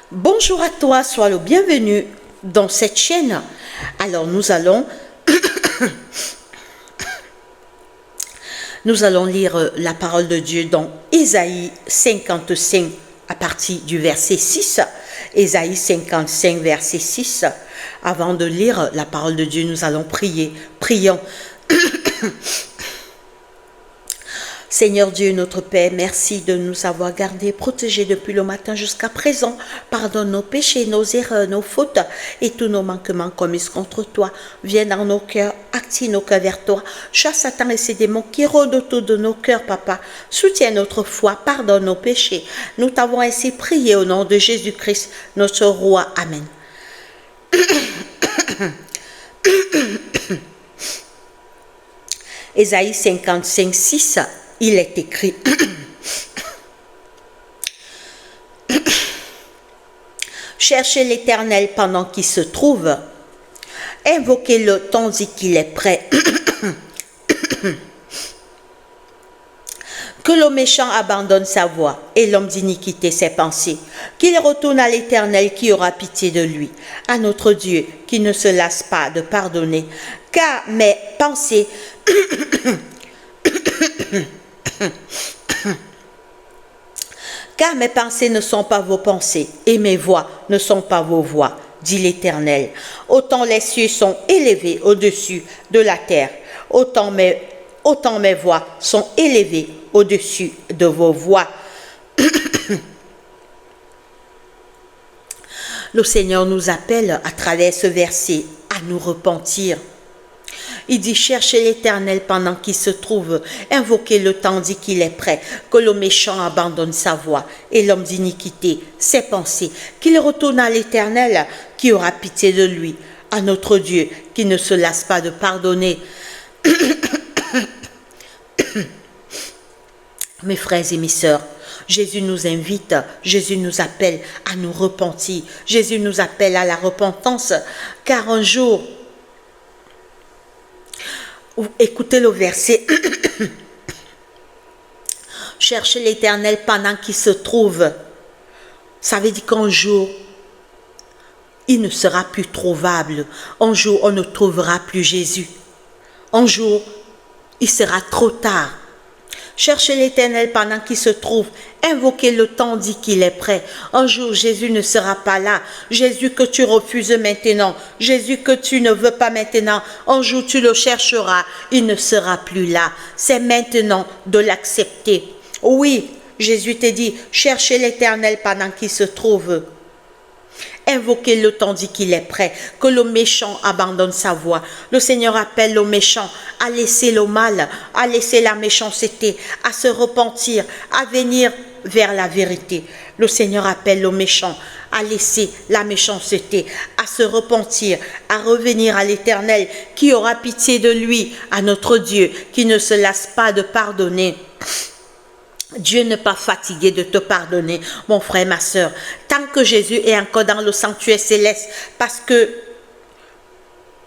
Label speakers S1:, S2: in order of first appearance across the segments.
S1: Bonjour à toi, sois le bienvenu dans cette chaîne. Alors nous allons lire la parole de Dieu dans Ésaïe 55 à partir du verset 6. Ésaïe 55 verset 6. Avant de lire la parole de Dieu, nous allons prier. Prions. Seigneur Dieu, notre Père, merci de nous avoir gardés, protégés depuis le matin jusqu'à présent. Pardonne nos péchés, nos erreurs, nos fautes et tous nos manquements commis contre toi. Viens dans nos cœurs, active nos cœurs vers toi. Chasse Satan et ses démons qui rôdent autour de nos cœurs, Papa. Soutiens notre foi, pardonne nos péchés. Nous t'avons ainsi prié au nom de Jésus-Christ, notre Roi. Amen. Ésaïe 55, 6. Il est écrit, cherchez l'Éternel pendant qu'il se trouve, invoquez-le tandis qu'il est prêt. Que le méchant abandonne sa voie et l'homme d'iniquité ses pensées, qu'il retourne à l'Éternel qui aura pitié de lui, à notre Dieu qui ne se lasse pas de pardonner, car mes pensées car mes pensées ne sont pas vos pensées, et mes voies ne sont pas vos voies, dit l'Éternel. Autant les cieux sont élevés au-dessus de la terre, autant mes voies sont élevées au-dessus de vos voies. Le Seigneur nous appelle à travers ce verset à nous repentir. Il dit, cherchez l'Éternel pendant qu'il se trouve, invoquez-le tandis qu'il est prêt, que le méchant abandonne sa voie et l'homme d'iniquité ses pensées, qu'il retourne à l'Éternel qui aura pitié de lui, à notre Dieu qui ne se lasse pas de pardonner. Mes frères et mes sœurs, Jésus nous invite, Jésus nous appelle à nous repentir, Jésus nous appelle à la repentance, car un jour, écoutez le verset. Cherchez l'Éternel pendant qu'il se trouve. Ça veut dire qu'un jour, il ne sera plus trouvable. Un jour, on ne trouvera plus Jésus. Un jour, il sera trop tard. Cherchez l'Éternel pendant qu'il se trouve. Invoquez-le tandis qu'il est prêt. Un jour, Jésus ne sera pas là. Jésus que tu refuses maintenant. Jésus que tu ne veux pas maintenant. Un jour, tu le chercheras. Il ne sera plus là. C'est maintenant de l'accepter. Oui, Jésus te dit, cherchez l'Éternel pendant qu'il se trouve. Invoquez-le tandis qu'il est prêt, que le méchant abandonne sa voie. Le Seigneur appelle le méchant à laisser le mal, à laisser la méchanceté, à se repentir, à venir vers la vérité. Le Seigneur appelle le méchant à laisser la méchanceté, à se repentir, à revenir à l'Éternel qui aura pitié de lui, à notre Dieu qui ne se lasse pas de pardonner. Dieu n'est pas fatigué de te pardonner, mon frère, ma soeur. Tant que Jésus est encore dans le sanctuaire céleste, parce que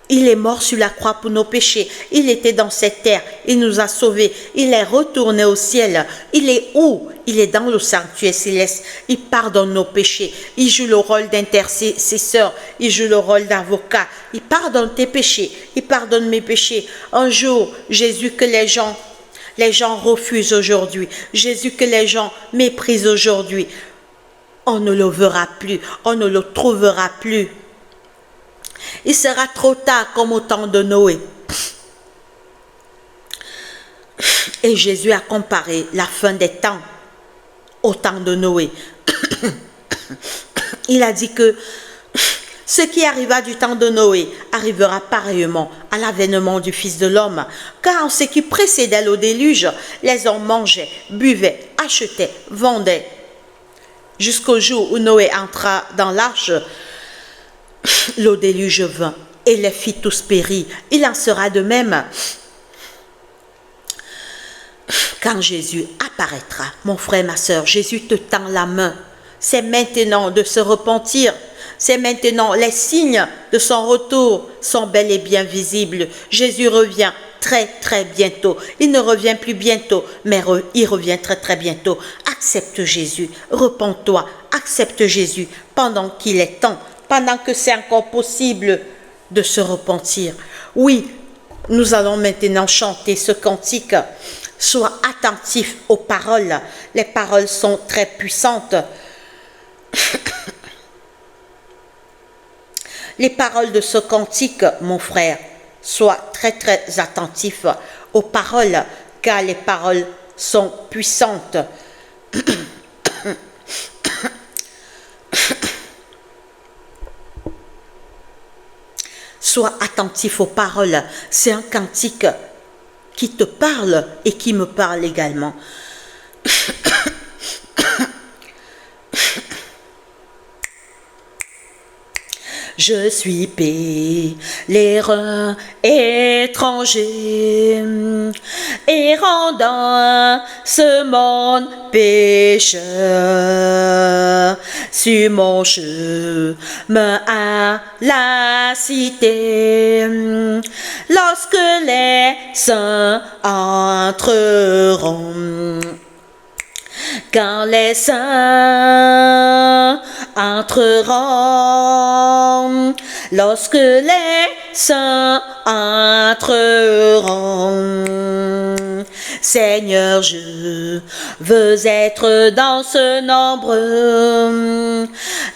S1: il est mort sur la croix pour nos péchés. Il était dans cette terre. Il nous a sauvés. Il est retourné au ciel. Il est où? Il est dans le sanctuaire céleste. Il pardonne nos péchés. Il joue le rôle d'intercesseur. Il joue le rôle d'avocat. Il pardonne tes péchés. Il pardonne mes péchés. Un jour, Jésus que les gens refusent aujourd'hui. Jésus que les gens méprisent aujourd'hui. On ne le verra plus. On ne le trouvera plus. Il sera trop tard comme au temps de Noé. Et Jésus a comparé la fin des temps au temps de Noé. Il a dit que ce qui arriva du temps de Noé arrivera pareillement à l'avènement du Fils de l'homme. Car en ce qui précédait le déluge, les hommes mangeaient, buvaient, achetaient, vendaient. Jusqu'au jour où Noé entra dans l'arche, le déluge vint et les fit tous périr. Il en sera de même quand Jésus apparaîtra. Mon frère, ma soeur, Jésus te tend la main. C'est maintenant de se repentir. C'est maintenant, les signes de son retour sont bel et bien visibles. Jésus revient très très bientôt. Il ne revient plus bientôt, mais il revient très très bientôt. Accepte Jésus, repens-toi, accepte Jésus pendant qu'il est temps, pendant que c'est encore possible de se repentir. Oui, nous allons maintenant chanter ce cantique. Sois attentif aux paroles. Les paroles sont très puissantes. Les paroles de ce cantique, mon frère, sois très très attentif aux paroles, car les paroles sont puissantes. Sois attentif aux paroles. C'est un cantique qui te parle et qui me parle également. Je suis pèlerin étranger, errant dans ce monde pécheur, sur mon chemin à la cité, lorsque les saints entreront. Quand les saints entreront, lorsque les saints entreront, Seigneur, je veux être dans ce nombre,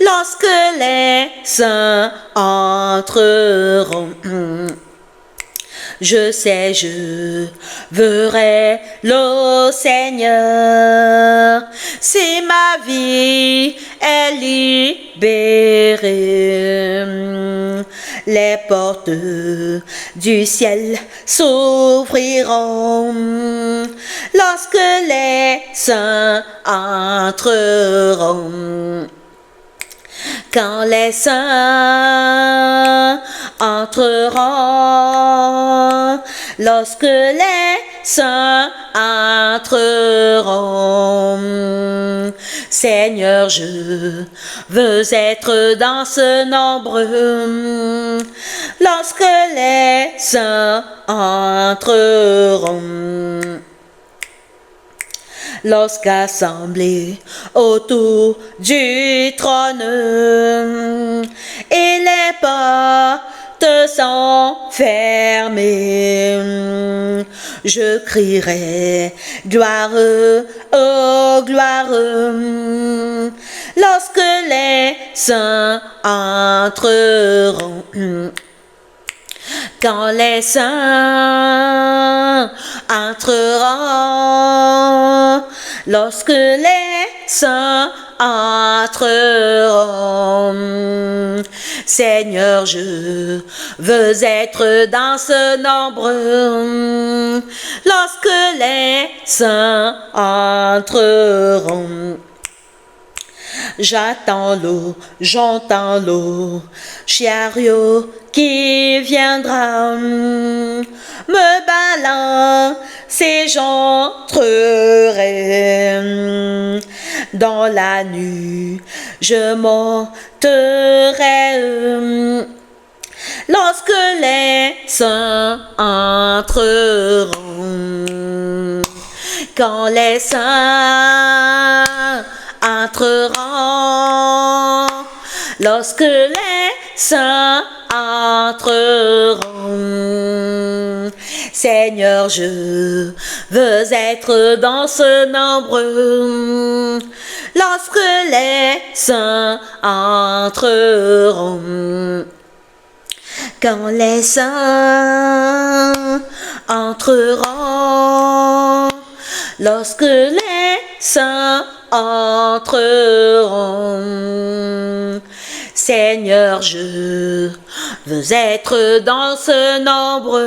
S1: lorsque les saints entreront. Je sais, je verrai le Seigneur, si ma vie est libérée. Les portes du ciel s'ouvriront lorsque les saints entreront. Quand les saints entreront, lorsque les saints entreront, Seigneur, je veux être dans ce nombre, lorsque les saints entreront. Lorsqu'assemblés autour du trône et les portes sont fermées, je crierai gloire, oh gloire, lorsque les saints entreront. Quand les saints entreront, lorsque les saints entreront, Seigneur, je veux être dans ce nombre, lorsque les saints entreront. J'entends l'eau, chariot qui viendra me balancer, j'entrerai dans la nuit, je monterai lorsque les saints entreront. Quand les saints entreront, lorsque les saints entreront, Seigneur, je veux être dans ce nombre, lorsque les saints entreront. Quand les saints entreront, lorsque les saints entreront, Seigneur, je veux être dans ce nombre,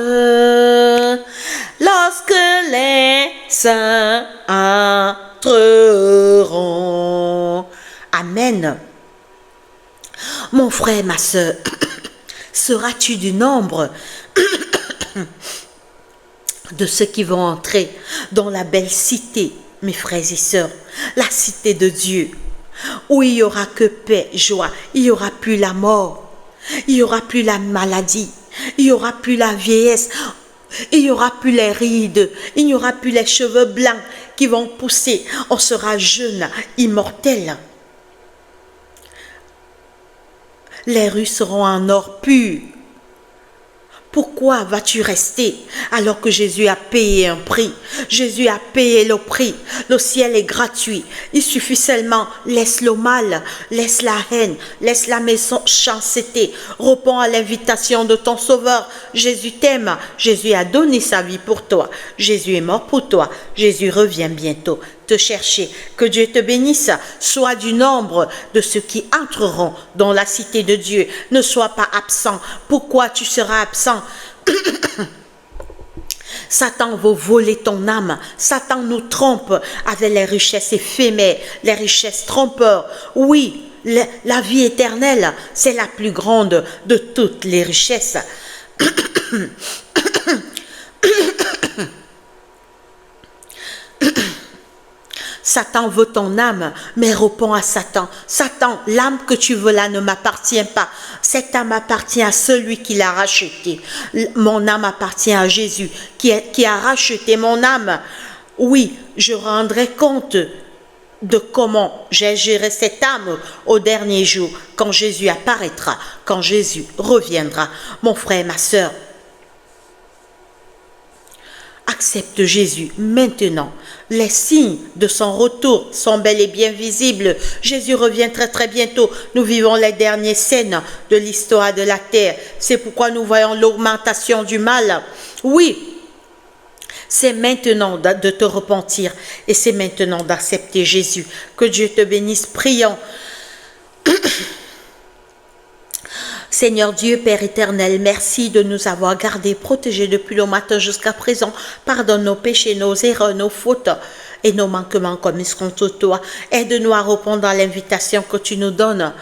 S1: lorsque les saints entreront. Amen. Mon frère, ma soeur, seras-tu du nombre de ceux qui vont entrer dans la belle cité, mes frères et sœurs, la cité de Dieu, où il n'y aura que paix, joie, il n'y aura plus la mort, il n'y aura plus la maladie, il n'y aura plus la vieillesse, il n'y aura plus les rides, il n'y aura plus les cheveux blancs qui vont pousser, on sera jeune, immortel. Les rues seront en or pur. Pourquoi vas-tu rester alors que Jésus a payé un prix? Jésus a payé le prix. Le ciel est gratuit. Il suffit seulement, laisse le mal, laisse la haine, laisse la méchanceté. Réponds à l'invitation de ton Sauveur. Jésus t'aime. Jésus a donné sa vie pour toi. Jésus est mort pour toi. Jésus revient bientôt te chercher. Que Dieu te bénisse. Sois du nombre de ceux qui entreront dans la cité de Dieu. Ne sois pas absent. Pourquoi tu seras absent? Satan veut voler ton âme. Satan nous trompe avec les richesses éphémères, les richesses trompeurs. Oui, la vie éternelle, c'est la plus grande de toutes les richesses. Satan veut ton âme, mais réponds à Satan. Satan, l'âme que tu veux là ne m'appartient pas. Cette âme appartient à celui qui l'a rachetée. Mon âme appartient à Jésus qui a racheté mon âme. Oui, je rendrai compte de comment j'ai géré cette âme au dernier jour, quand Jésus apparaîtra, quand Jésus reviendra. Mon frère, ma sœur, accepte Jésus maintenant. Les signes de son retour sont bel et bien visibles. Jésus revient très très bientôt. Nous vivons les dernières scènes de l'histoire de la terre. C'est pourquoi nous voyons l'augmentation du mal. Oui, c'est maintenant de te repentir et c'est maintenant d'accepter Jésus. Que Dieu te bénisse. Prions. Seigneur Dieu, Père éternel, merci de nous avoir gardés, protégés depuis le matin jusqu'à présent. Pardonne nos péchés, nos erreurs, nos fautes et nos manquements commis contre toi. Aide-nous à répondre à l'invitation que tu nous donnes.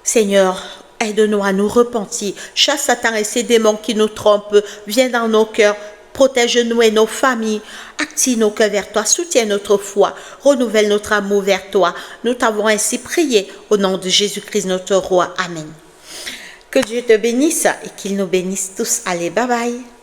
S1: Seigneur, aide-nous à nous repentir. Chasse Satan et ses démons qui nous trompent. Viens dans nos cœurs. Protège-nous et nos familles. Active nos cœurs vers toi. Soutiens notre foi. Renouvelle notre amour vers toi. Nous t'avons ainsi prié au nom de Jésus-Christ notre Roi. Amen. Que Dieu te bénisse et qu'il nous bénisse tous. Allez, bye bye.